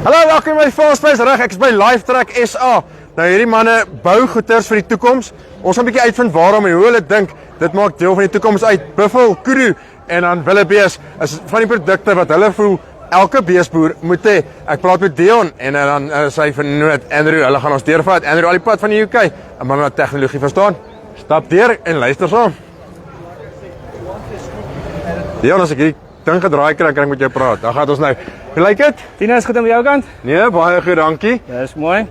Hallo, welkom by Farmspace, ek is by Livetrack SA. Nou hierdie manne bou goeders vir die toekoms. Ons gaan 'n bietjie uitvind waarom en hoe hulle dink dit maak deel van die toekoms uit. Buffel, kudu en dan willebees is van die produkte wat hulle voel elke beesboer moet hê. Ek praat met Deon en dan sy vernoot Andrew. Hulle gaan ons deurvat. Andrew al die pad van die UK. 'n man wat tegnologie verstaan. Stap deur en luister saam. Deon, as ek hierdie ding gedraai kry, kan ek met jou praat. Dan gaan ons nou. Hoe lyk dit? Tina, is goed aan jou kant? Nee, baie goed, dankie. Dis mooi.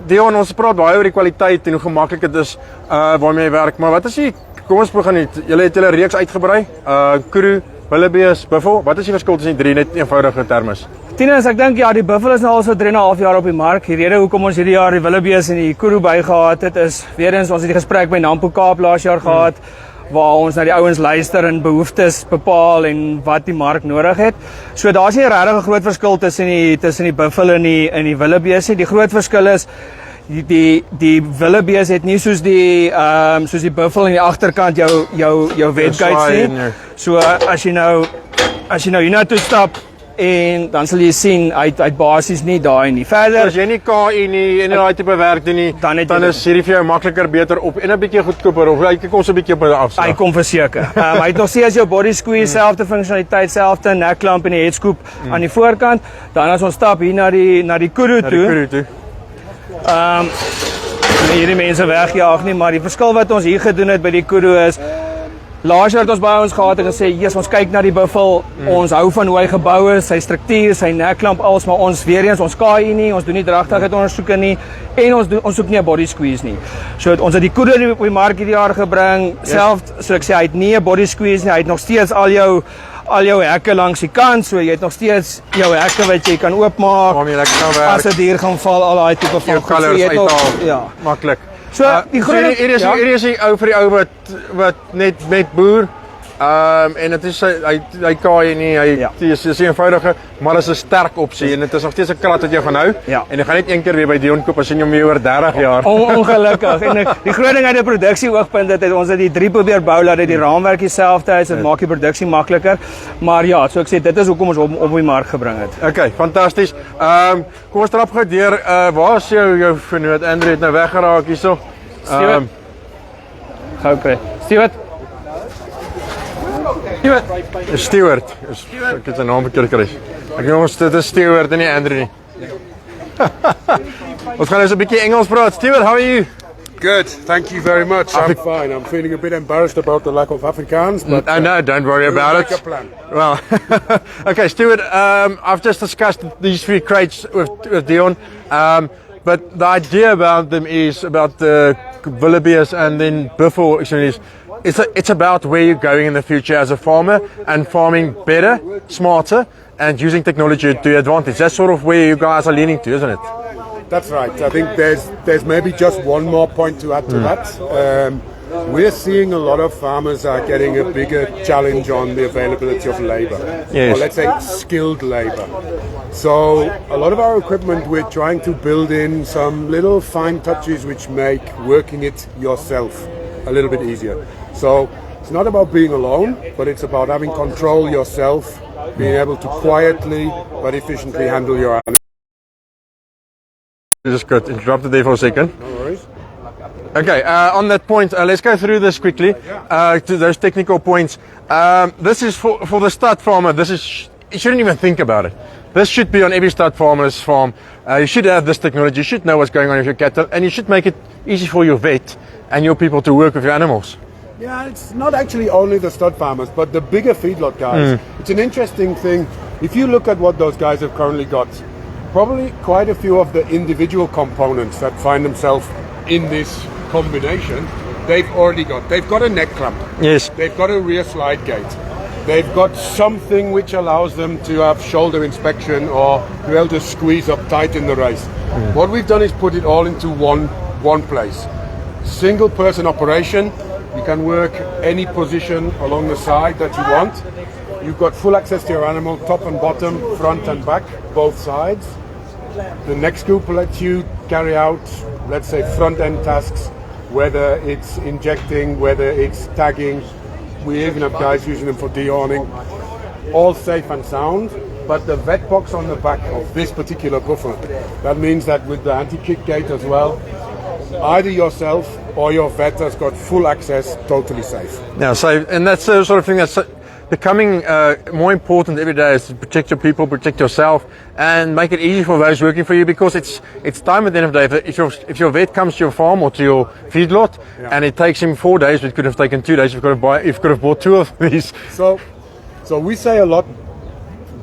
Deon, ons praat baie oor die kwaliteit en hoe gemaklik dit is waarmee jy werk, maar wat is die kom ons begin net. Julle het julle reeks uitgebrei. Kudu, willebees, buffel. Wat is die verskil tussen die drie net eenvoudige termes? Tina, ek dink ja, die buffel is nou al so 3,5 jaar op die mark. Die rede hoekom ons hierdie jaar die willebees en die kudu bygehad het is weer eens ons het die gesprek by Nampo Kaap laas jaar gehad. Waar ons na die ouens luister en behoeftes bepaal en wat die mark nodig het. So daar's nie regtig 'n groot verskil tussen die buffel en die willebees nie. Die groot verskil is die willebees het nie soos die buffel aan die agterkant jou wetguides nie. So as jy nou hiernatoe stap en dan sal jy sien uit basies nie daai nie. Verder as jy nie KI nie en daai tipe werk doen nie, dan is hierdie vir jou makliker, beter op en 'n bietjie goedkoper of hy kom so 'n bietjie op 'n afslag. Hy kom verseker. Hy het nog steeds jou body squeeze, selfde funksionaliteit, selfde nekklamp en die headscoop aan die voorkant. Dan as ons stap hier na die kudu toe. Hierdie mense wegjaag nie, maar die verskil wat ons hier gedoen het by die kudu is laas jaar het ons by ons gehad en gesê, "Jesus, ons kyk na die buffel. Ons hou van hoe hy gebou is, sy struktuur, sy nekklamp als, maar ons weer eens ons KI nie, ons doen nie dragtigheid ondersoeke nie en ons soek nie 'n body squeeze nie." So ons het die kudu op die mark hierdie jaar gebring. Self, so ek sê hy het nie 'n body squeeze nie. Hy het nog steeds al jou hekke langs die kant, so jy het nog steeds jou hekke wat jy kan oopmaak. Waarmee jy kan werk. As 'n dier gaan val, al daai tipe van colors uithaal. Ja, maklik. So die groot hier is die ou vir die ou wat net boer. En dit is hy KI nie, hy is 'n eenvoudige, maar is 'n sterk opsie en dit is nog steeds 'n krat wat jy gaan hou. Ja. En jy gaan net een keer weer by Deon koop as jy hom weer oor 30 jaar. Ongelukkig. En die groot ding uit die produksie oogpunt dit ons het die 3 probeer bou dat dit die raamwerk dieselfde is, dit maak die produksie makliker. Maar ja, so ek sê dit is hoekom ons op die mark gebring het. Okay, fantasties. Kom ons trap gou deur. Waar is jou vernoot? Andrew het nou weggeraak hierso. Stuart. Gou kry. Stuart. Stuart. Ek het sy naam verkeerd gekry. Ek dink ons dit is Stuart en nie Andrew nie. Ons gaan nou so 'n bietjie Engels praat. Stuart, how are you? Good, thank you very much. I'm fine. I'm feeling a bit embarrassed about the lack of Afrikaans, but no, don't worry about it. Make a plan. Well, okay, Stuart. I've just discussed these 3 crates with Deon, but the idea about them is about the willebees and then buffel. It's about where you're going in the future as a farmer and farming better, smarter, and using technology to your advantage. That's sort of where you guys are leaning to, isn't it? That's right. I think there's maybe just one more point to add to that. We're seeing a lot of farmers are getting a bigger challenge on the availability of labor, yes. Or let's say skilled labor. So a lot of our equipment, we're trying to build in some little fine touches which make working it yourself a little bit easier. So it's not about being alone, but it's about having control yourself, being able to quietly but efficiently handle your animals. Just got interrupted there for a second. No worries. Okay, on that point, let's go through this quickly, to those technical points. This is for the stud farmer, you shouldn't even think about it. This should be on every stud farmer's farm. You should have this technology, you should know what's going on with your cattle, and you should make it easy for your vet and your people to work with your animals. Yeah, it's not actually only the stud farmers, but the bigger feedlot guys. It's an interesting thing. If you look at what those guys have currently got, probably quite a few of the individual components that find themselves in this combination, they've got a neck clamp. Yes. They've got a rear slide gate. They've got something which allows them to have shoulder inspection or to be able to squeeze up tight in the race. What we've done is put it all into one place. Single person operation. You can work any position along the side that you want. You've got full access to your animal, top and bottom, front and back, both sides. The neck scoop lets you carry out, let's say, front end tasks, whether it's injecting, whether it's tagging. We even have guys using them for dehorning. All safe and sound. but the vet box on the back of this particular buffalo. That means that with the anti-kick gate as well, either yourself or your vet has got full access, totally safe. Yeah, so, and that's the sort of thing that's becoming more important every day, is to protect your people, protect yourself, and make it easy for those working for you, because it's time at the end of the day. If your vet comes to your farm or to your feedlot, and it takes him 4 days, it could have taken 2 days. You've got to bought 2 of these. So we say a lot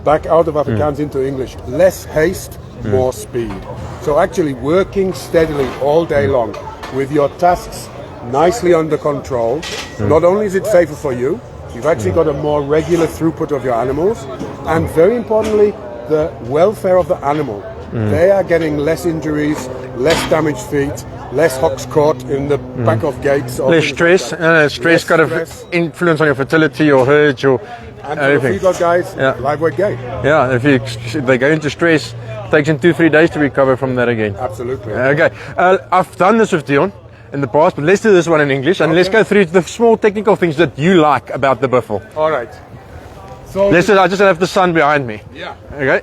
back out of Afrikaans into English: less haste, more speed. So actually working steadily all day long with your tasks nicely under control. Not only is it safer for you, you've actually got a more regular throughput of your animals, and very importantly, the welfare of the animal. They are getting less injuries, less damaged feet, less hocks caught in the back of gates. Less stress. Stress got an influence on your fertility, your herds, your and everything. for the feedlot guys, live weight gate. Yeah, if they go into stress, it takes them 2-3 days to recover from that again. Absolutely. Okay, I've done this with Deon in the past, but let's do this one in English, and let's go through the small technical things that you like about the buffalo. All right. So I just have the sun behind me. Yeah. Okay.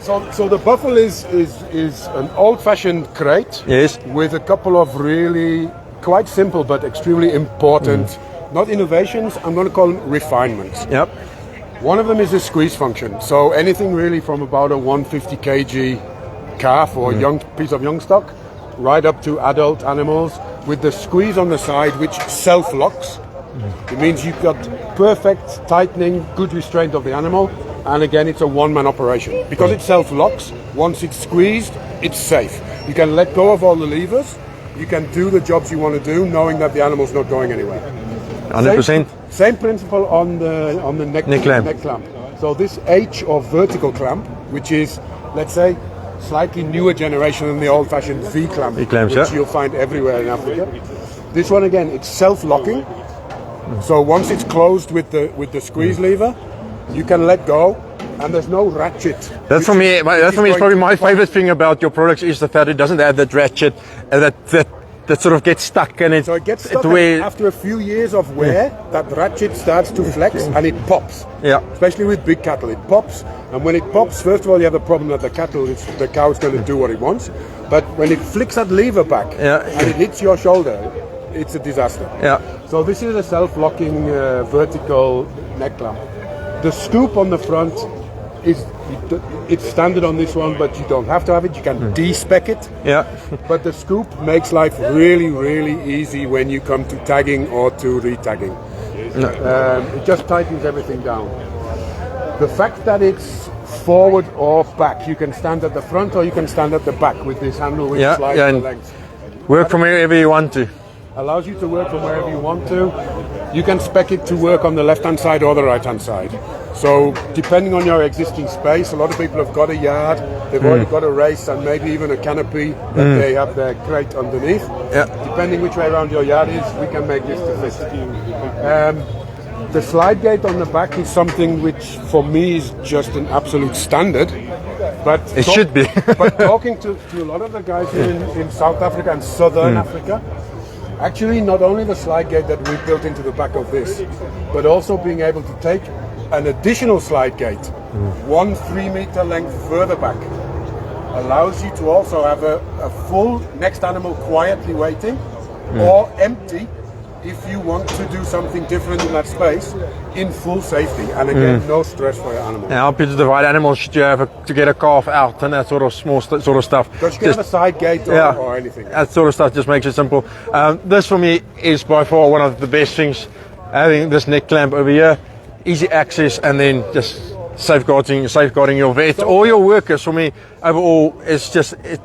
So the buffalo is an old-fashioned crate. Yes. With a couple of really quite simple but extremely important, not innovations, I'm going to call them refinements. Yep. One of them is the squeeze function. So anything really from about a 150 kg calf or young piece of young stock, right up to adult animals, with the squeeze on the side, which self-locks. It means you've got perfect tightening, good restraint of the animal, and again, it's a one-man operation. Because it self-locks, once it's squeezed, it's safe. You can let go of all the levers, you can do the jobs you want to do, knowing that the animal's not going anywhere. 100%. Same principle on the neck clamp. So this H or vertical clamp, which is, let's say, slightly newer generation than the old-fashioned V clamp, which you'll find everywhere in Africa. This one again, it's self-locking. So once it's closed with the squeeze lever, you can let go, and there's no ratchet. That's for me. It's probably my favorite thing about your products is the fact it doesn't have that ratchet that sort of gets stuck, and so it gets stuck. And after a few years of wear, that ratchet starts to flex and it pops. Yeah. Especially with big cattle, it pops. And when it pops, first of all, you have the problem that the cow is going to do what it wants. But when it flicks that lever back and it hits your shoulder, it's a disaster. Yeah. So this is a self-locking vertical neck clamp. The scoop on the front it's standard on this one, but you don't have to have it. You can de-spec it. Yeah. But the scoop makes life really, really easy when you come to tagging or to re-tagging. It just tightens everything down. The fact that it's forward or back, you can stand at the front or you can stand at the back with this handle which slides the length. Work from wherever you want to. Allows you to work from wherever you want to. You can spec it to work on the left-hand side or the right-hand side. So depending on your existing space, a lot of people have got a yard, they've already got a race and maybe even a canopy that they have their crate underneath. Yeah. Depending which way around your yard is, we can make this to fit. The slide gate on the back is something which for me is just an absolute standard. But it should be. But talking to a lot of the guys in South Africa and Southern Africa, actually not only the slide gate that we built into the back of this, but also being able to take an additional slide gate, 1 3-meter length further back, allows you to also have a full next animal quietly waiting or empty if you want to do something different in that space in full safety, and again no stress for your animal. And help you to divide animals should you have to get a calf out and that sort of small sort of stuff. Because you can have a side gate or anything. That sort of stuff just makes it simple. This for me is by far one of the best things, having this neck clamp over here, easy access, and then just safeguarding your vet or your workers. For me, overall, it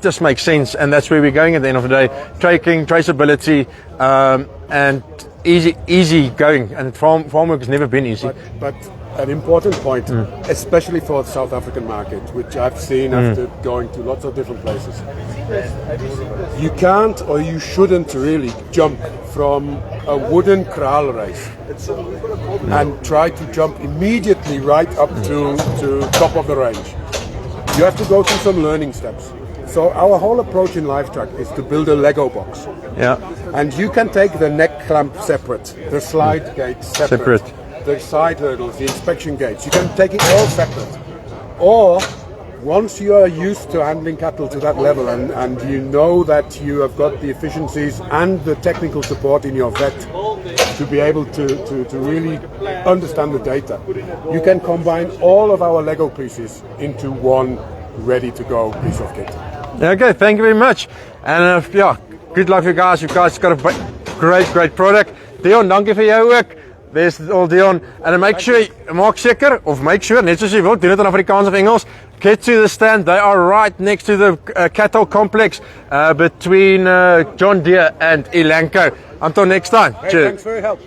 just makes sense, and that's where we're going at the end of the day. Tracking, traceability, and easy going. And farm work has never been easy. But an important point, especially for the South African market, which I've seen after going to lots of different places. You can't or you shouldn't really jump from a wooden kraal race and try to jump immediately right up to top of the range. You have to go through some learning steps. So our whole approach in Livetrack is to build a Lego box. Yeah. And you can take the neck clamp separate, the slide gate separate. the side hurdles, the inspection gates. You can take it all separate. Or once you are used to handling cattle to that level and you know that you have got the efficiencies and the technical support in your vet to be able to really understand the data, you can combine all of our Lego pieces into one ready-to-go piece of kit. Okay, thank you very much. And yeah, good luck for you guys. You guys got a great product. Deon, dankie vir jou ook. There's all Deon. And make sure, maak sure, net soos jy wil, doen dit in Afrikaans of Engels. Get to the stand. They are right next to the cattle complex between John Deere and Elanco. Until next time. Hey, cheers. thanks for your help.